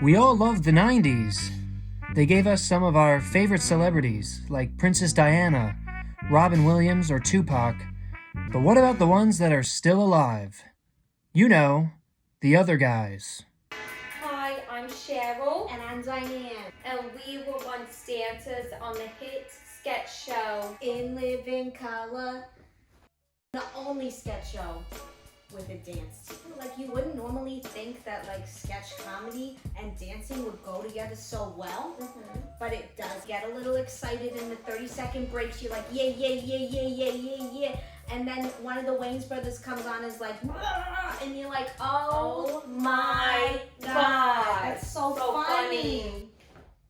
We all loved the 90s. They gave us some of our favorite celebrities, like Princess Diana, Robin Williams, or Tupac. But what about the ones that are still alive? You know, the other guys. Hi, I'm Cheryl, And I'm Diane. and we were once dancers on the hit sketch show. In Living Color, the only sketch show with a dance team. Like, you wouldn't normally think that like sketch comedy and dancing would go together so well, but it does. Get a little excited in the 30-second breaks. You're like, yeah, yeah, yeah, yeah, yeah, yeah, yeah. And then one of the Wayans brothers comes on and is like, "Rah!" And you're like, oh my God. That's so funny.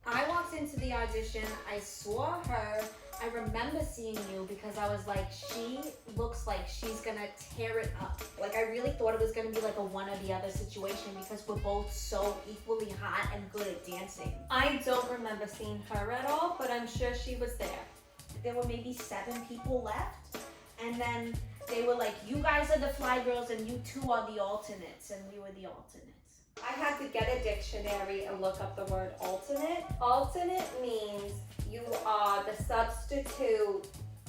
I walked into the audition, I saw her, I remember seeing you because I was like, she looks like she's gonna tear it up. Like, I really thought it was gonna be like a one or the other situation because we're both so equally hot and good at dancing. I don't remember seeing her at all, but I'm sure she was there. There were maybe 7 people left, and then they were like, you guys are the fly girls and you two are the alternates, and we were the alternates. I had to get a dictionary and look up the word alternate. Alternate means you are the substitute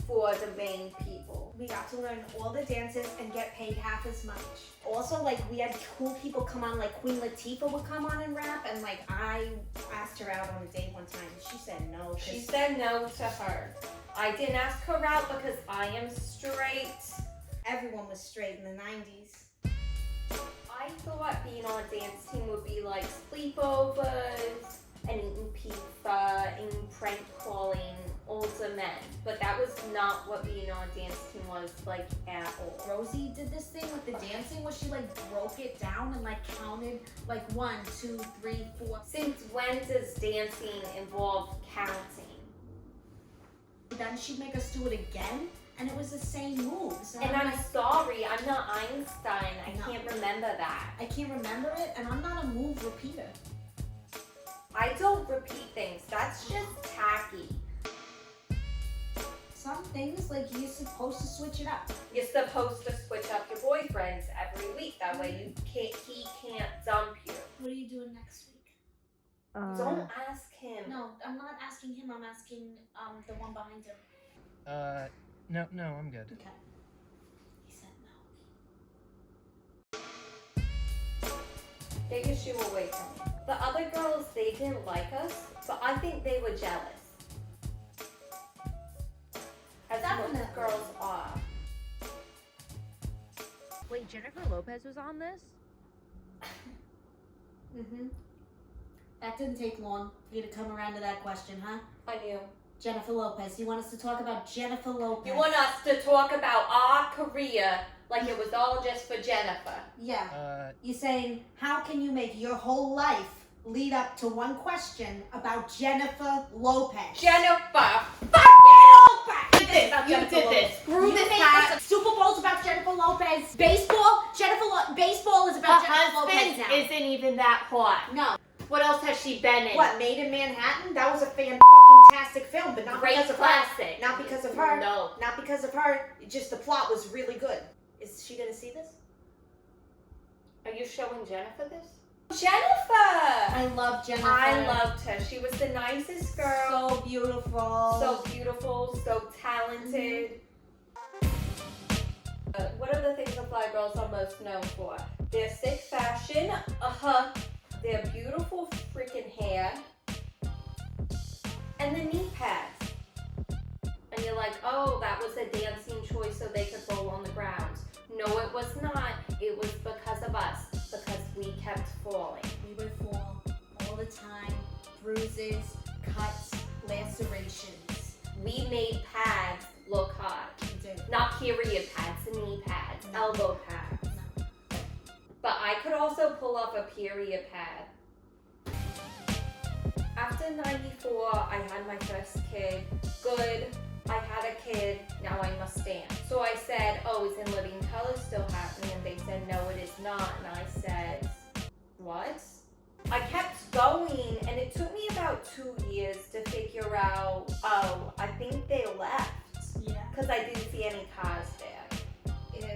for the main people. We got to learn all the dances and get paid half as much. Also, like, we had cool people come on, like Queen Latifah would come on and rap, and like, I asked her out on a date one time and she said no. She said no to her. I didn't ask her out because I am straight. Everyone was straight in the 90s. I thought being on a dance team would be like sleepovers and eating pizza and prank calling older men, but that was not what being on a dance team was like at all. Rosie did this thing with the dancing where she like broke it down and like counted like 1, 2, 3, 4. Since when does dancing involve counting? Then she'd make us do it again, and it was the same moves. And I'm sorry, I'm not Einstein. I No. can't remember that. I can't remember it, and I'm not a move repeater. I don't repeat things. That's just tacky. Some things, like, you're supposed to switch it up. You're supposed to switch up your boyfriends every week. That way he can't dump you. What are you doing next week? Don't ask him. No, I'm not asking him. I'm asking the one behind him. No, I'm good. Okay. He said no. Take your shoe away from me. The other girls, they didn't like us, but I think they were jealous. As Definitely. most girls are. Wait, Jennifer Lopez was on this? That didn't take long for you to come around to that question, huh? I knew. Jennifer Lopez. You want us to talk about Jennifer Lopez? You want us to talk about our career like it was all just for Jennifer. Yeah. You're saying, how can you make your whole life lead up to one question about Jennifer Lopez? Jennifer! Lopez! You did this. Screw You this made hat. Super Bowl's about Jennifer Lopez. Baseball, baseball is about Jennifer Lopez now. isn't even that hot. No. What else has she been in? What, Made in Manhattan? That was a fantastic film, but not Great because of classic. her. Not because of her. No. Not because of her. Just the plot was really good. Is she gonna see this? Are you showing Jennifer this? Jennifer! I love Jennifer. I loved her. She was the nicest girl. So beautiful. So beautiful, so talented. What are the things the Fly Girls are most known for? Their sick fashion, their beautiful freaking hair, and the knee pads. And you're like, oh, that was a dancing choice so they could roll on the ground. No, it was not. It was because of us, because we kept falling. We would fall all the time. Bruises, cuts, lacerations. We made pads look hot. We did. Not period pads, knee pads, No. elbow pads. No. But I could also pull off a period pad. After 94, I had my first kid. Good, I had a kid, now I must stand. So I said, oh, is In Living Color still happening? And they said, no, it is not. And I said, what? I kept going, and it took me about 2 years to figure out, oh, I think they left. Yeah. Because I didn't see any cars there.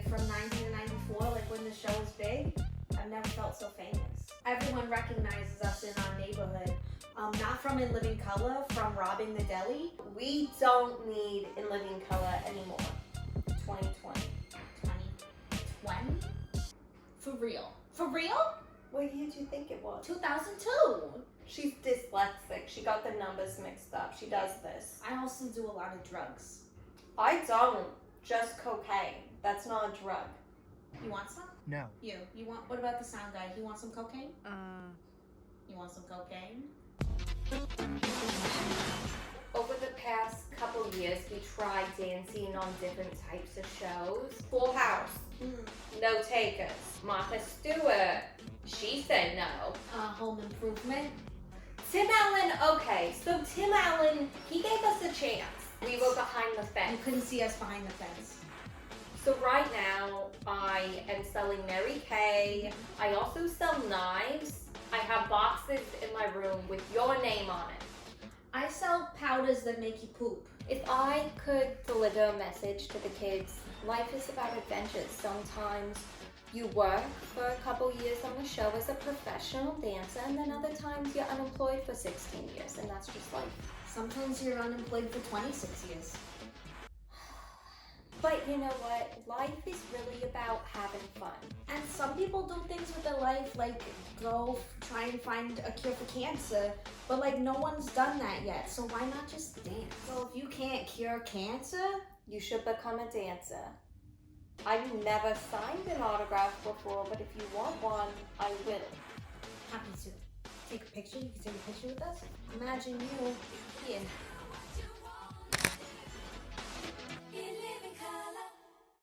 From 90 to 94, like when the show was big, I've never felt so famous. Everyone recognizes us in our neighborhood. Not from In Living Color, from Robbing the Deli. We don't need In Living Color anymore. 2020. 2020? For real? For real? What year do you think it was? 2002. She's dyslexic. She got the numbers mixed up. She does this. I also do a lot of drugs. I don't. Just cocaine. That's not a drug. You want some? No. You want, what about the sound guy? You want some cocaine? You want some cocaine? Over the past couple years, we tried dancing on different types of shows. Full House. No takers. Martha Stewart. She said no. Home Improvement. Tim Allen, okay, so Tim Allen, he gave us a chance. We were behind the You fence. couldn't see us behind the fence. So right now, I am selling Mary Kay. I also sell knives. I have boxes in my room with your name on it. I sell powders that make you poop. If I could deliver a message to the kids, life is about adventures. Sometimes you work for a couple years on the show as a professional dancer, and then other times you're unemployed for 16 years, and that's just life. Sometimes you're unemployed for 26 years. But you know what? Life is really about having fun. And some people do things with their life, like go try and find a cure for cancer, but like no one's done that yet, so why not just dance? So if you can't cure cancer, You should become a dancer. I've never signed an autograph before, but if you want one, I will. happy to. Take a picture, you can take a picture with us. Imagine you here.